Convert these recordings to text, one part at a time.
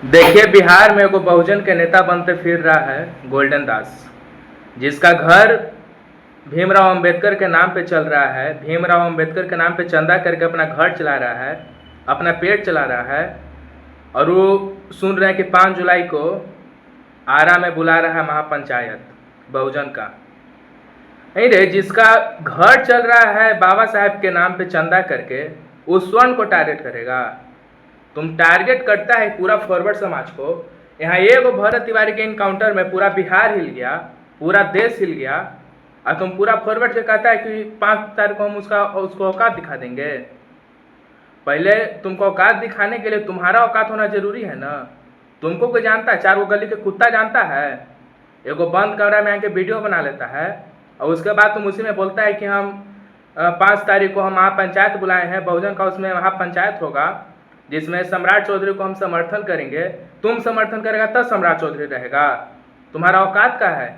देखिए, बिहार में एगो बहुजन के नेता बनते फिर रहा है गोल्डन दास, जिसका घर भीमराव अंबेडकर के नाम पे चल रहा है। भीमराव अंबेडकर के नाम पे चंदा करके अपना घर चला रहा है, अपना पेट चला रहा है। और वो सुन रहे हैं कि 5 जुलाई को आरा में बुला रहा है महापंचायत बहुजन का। नहीं रे, जिसका घर चल रहा है बाबा साहेब के नाम पे चंदा करके, उस स्वर्ण को टारगेट करेगा। तुम टारगेट करता है पूरा फॉरवर्ड समाज को। यहाँ एगो भरत तिवारी के इनकाउंटर में पूरा बिहार हिल गया, पूरा देश हिल गया, और तुम पूरा फॉरवर्ड से कहता है कि 5 तारीख को हम उसको औकात दिखा देंगे। पहले तुमको औकात दिखाने के लिए तुम्हारा औकात होना जरूरी है ना। तुमको कोई जानता है? 4 गो गली के कुत्ता जानता है? एगो बंद कमरा में आके वीडियो बना लेता है, और उसके बाद तुम उसी में बोलता है कि हम 5 तारीख को हम महापंचायत बुलाए हैं बहुजन का, उसमें महापंचायत होगा जिसमें सम्राट चौधरी को हम समर्थन करेंगे। तुम समर्थन करेगा तब सम्राट चौधरी रहेगा। तुम्हारा औकात का है?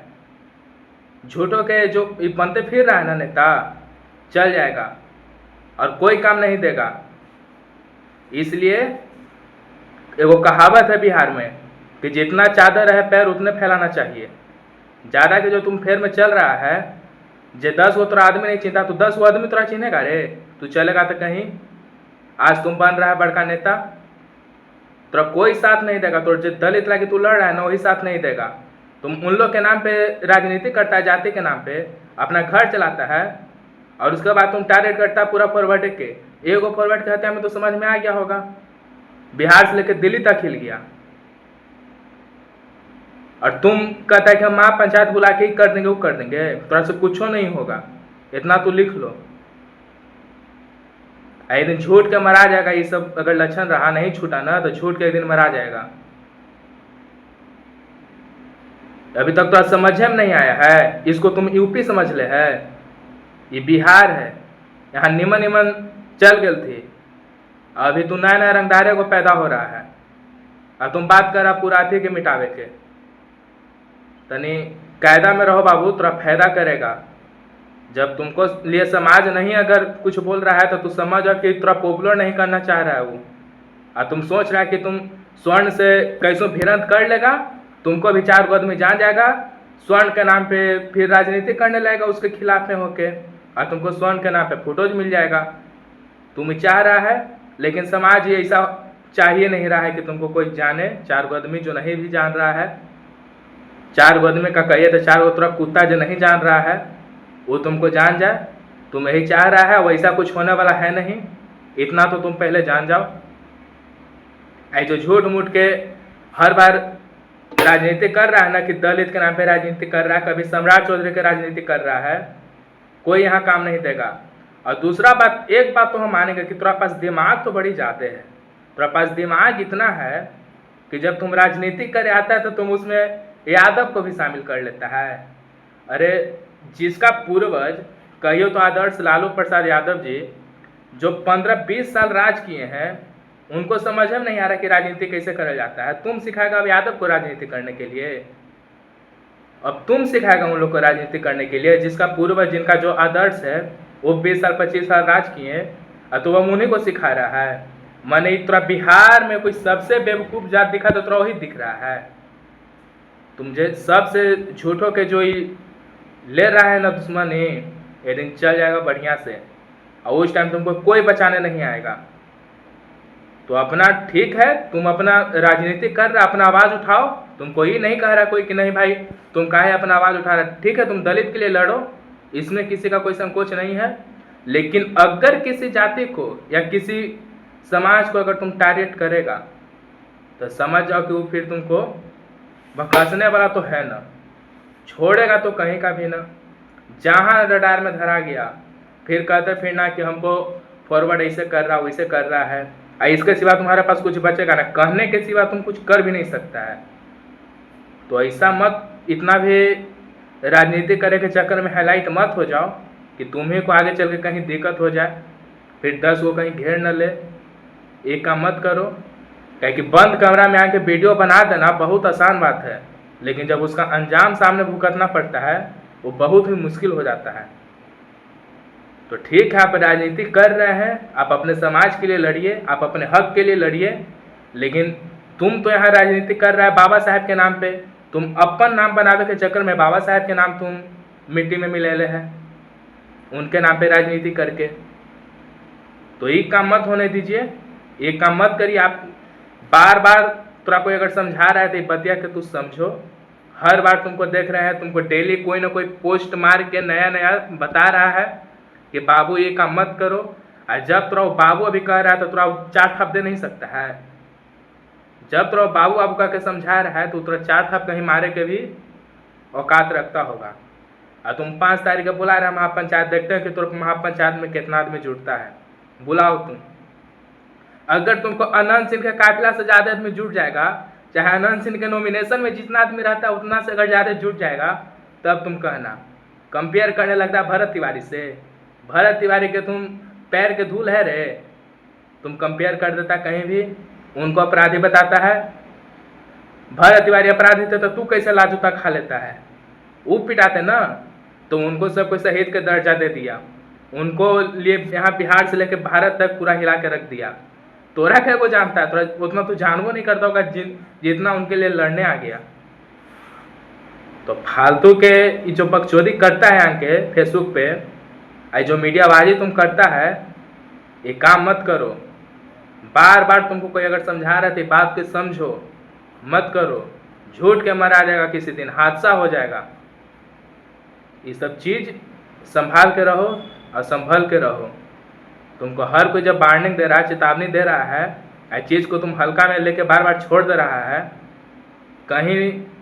झूठों के जो बनते फिर रहा है ना नेता, चल जाएगा और कोई काम नहीं देगा। इसलिए एगो कहावत है बिहार में कि जितना चादर है पैर उतने फैलाना चाहिए। ज़्यादा के जो तुम फेर में चल रहा है, जे 10 गो तोरा आदमी नहीं चिंता, तो 10 गो आदमी तोरा चिन्हेगा रे? तू चलेगा तो कहीं? आज तुम बन रहा है बड़का नेता, तो कोई साथ नहीं देगा। तो जो दलित लाके तू लड़ रहा है ना, वही साथ नहीं देगा। तुम उन लोग के नाम पे राजनीति करता है, जाति के नाम पे अपना घर चलाता है, और उसके बाद तुम टारगेट करता है पूरा फॉरवर्ड के। एगो फॉरवर्ड के हत्या में तो समझ में आ गया होगा, बिहार से लेकर दिल्ली तक हिल गया। और तुम कहता है कि हम महापंचायत बुला के ही कर देंगे, वो कर देंगे। थोड़ा से कुछ नहीं होगा, इतना तो लिख लो। एक दिन झूठ के मरा जाएगा। ये सब अगर लक्षण रहा, नहीं छूटा ना, तो झूठ के एक दिन मरा जाएगा। अभी तक तो समझ में नहीं आया है। इसको तुम यूपी समझ ले है, ये बिहार है। यहाँ निमन निमन चल गई थी, अभी तू नया नया रंगदारे को पैदा हो रहा है, और तुम बात कर रहा पूरा अथी के मिटावे के। तनी कायदा में रहो बाबू, थोड़ा फायदा करेगा। जब तुमको लिए समाज नहीं अगर कुछ बोल रहा है, तो तू समझ कि थोड़ा पॉपुलर नहीं करना चाह रहा है वो, और तुम सोच रहा है कि तुम स्वर्ण से कैसो भिड़ंत कर लेगा, तुमको भी 4 आदमी जान जाएगा, स्वर्ण के नाम पे फिर राजनीति करने लगेगा उसके खिलाफ में होके, और तुमको स्वर्ण के नाम पे फोटोज मिल जाएगा। तुम चाह रहा है, लेकिन समाज ये ऐसा चाहिए नहीं रहा है कि तुमको कोई जाने। 4 आदमी जो नहीं भी जान रहा है, 4 आदमी का कहिए तो 4 तरफ कुत्ता जो नहीं जान रहा है, वो तुमको जान जाए। तुम यही चाह रहा है, वैसा कुछ होने वाला है नहीं, इतना तो तुम पहले जान जाओ। ऐ जो झूठ मूठ के हर बार राजनीति कर रहा है ना, कि दलित के नाम पे राजनीति कर रहा है, कभी सम्राट चौधरी के राजनीति कर रहा है, कोई यहाँ काम नहीं देगा। और दूसरा बात, एक बात तो हम मानेंगे कि तुम्हारे पास दिमाग तो बड़ी ज़्यादा है। तुम्हारे पास दिमाग इतना है कि जब तुम राजनीति करे आता है, तो तुम उसमें यादव को भी शामिल कर लेता है। अरे जिसका पूर्वज कहियो तो आदर्श लालू प्रसाद यादव जी, जो 15-20 साल राज किए हैं, उनको समझ में नहीं आ रहा कि राजनीति कैसे करा जाता है। तुम सिखाएगा अब यादव को राजनीति करने के लिए? अब तुम सिखाएगा उन लोग को राजनीति करने के लिए, जिसका पूर्वज, जिनका जो आदर्श है, वो 20 साल 25 साल राज किए, और तो वह उन्हीं को सिखा रहा है। मैंने थोड़ा बिहार में कोई सबसे बेवकूफ़ जात दिखा तो थोड़ा वही दिख रहा है। तुम जो सबसे झूठों के जो ले रहा है ना दुश्मनी, एक दिन चल जाएगा बढ़िया से, और उस टाइम तुमको कोई बचाने नहीं आएगा। तो अपना ठीक है, तुम अपना राजनीति कर रहा, अपना आवाज़ उठाओ। तुमको ये नहीं कह रहा कोई कि नहीं भाई तुम काहे अपना आवाज़ उठा रहा। ठीक है, तुम दलित के लिए लड़ो, इसमें किसी का कोई संकोच नहीं है। लेकिन अगर किसी जाति को या किसी समाज को अगर तुम टारगेट करेगा, तो समझ जाओ कि वो फिर तुमको भकासने वाला तो है ना, छोड़ेगा तो कहीं का भी ना। जहाँ रडार में धरा गया, फिर कहते फिरना कि हमको फॉरवर्ड ऐसे कर रहा, वैसे कर रहा है, और इसके सिवा तुम्हारे पास कुछ बचेगा ना। कहने के सिवा तुम कुछ कर भी नहीं सकता है। तो ऐसा मत, इतना भी राजनीति करे के चक्कर में हाईलाइट मत हो जाओ कि तुम्हें को आगे चल के कहीं दिक्कत हो जाए, फिर 10 को कहीं घेर न ले। एक काम मत करो, क्या कि बंद कमरा में आके वीडियो बना देना बहुत आसान बात है, लेकिन जब उसका अंजाम सामने भुगतना पड़ता है, वो बहुत ही मुश्किल हो जाता है। तो ठीक है, आप राजनीति कर रहे हैं, आप अपने समाज के लिए लड़िए, आप अपने हक के लिए लड़िए, लेकिन तुम तो यहाँ राजनीति कर रहा है बाबा साहेब के नाम पे। तुम अपन नाम बनावे के चक्कर में बाबा साहेब के नाम तुम मिट्टी में मिलेले है, उनके नाम पे राजनीति करके। तो ये काम मत होने दीजिए, ये काम मत करिए आप। बार बार तोरा कोई अगर समझा रहा है तो ये बतिया के तू समझो। हर बार तुमको देख रहे हैं, तुमको डेली कोई ना कोई पोस्ट मार के नया नया बता रहा है कि बाबू ये काम मत करो। और जब तोरा बाबू अभी कह रहा है तो तोरा 4 थप दे नहीं सकता है। जब तोरा बाबू अब कह के समझा रहा है तो तोरा 4 थप कहीं मारे के भी औकात रखता होगा। और तुम 5 तारीख को बुला रहे महापंचायत, देखते हैं कि तुम महापंचायत में कितना आदमी जुटता है। बुलाओ तुम। अगर तुमको अनंत सिंह के काफिला से ज़्यादा आदमी जुट जाएगा, चाहे अनंत सिंह के नॉमिनेशन में जितना आदमी रहता है उतना से अगर ज़्यादा जुट जाएगा, तब तुम कहना। कंपेयर करने लगता है भरत तिवारी से। भरत तिवारी के तुम पैर के धूल है रे, तुम कंपेयर कर देता कहीं भी, उनको अपराधी बताता है। भरत तिवारी अपराधी थे तो तू कैसे लाजूता खा लेता है। वो पिटाते ना, तो उनको सबको शहीद का दर्जा दे दिया, उनको लिए यहाँ बिहार से लेकर भारत तक पूरा हिला के रख दिया। तोरा क्या वो जानता है, तोरा उतना तू जानबो नहीं करता होगा जितना उनके लिए लड़ने आ गया। तो फालतू के जो बकचोदी करता है आके फेसबुक पे, जो मीडियाबाजी तुम करता है, ये काम मत करो। बार बार तुमको कोई अगर समझा रहा है तो बात के समझो, मत करो। झूठ के मरा जाएगा, किसी दिन हादसा हो जाएगा। ये सब चीज़ संभाल के रहो और संभल के रहो। तुमको हर कोई जब वार्निंग दे रहा है, चेतावनी दे रहा है, इस चीज़ को तुम हल्का में लेके बार बार छोड़ दे रहा है, कहीं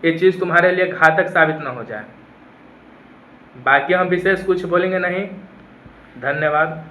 ये चीज़ तुम्हारे लिए घातक साबित न हो जाए। बाकी हम विशेष कुछ बोलेंगे नहीं। धन्यवाद।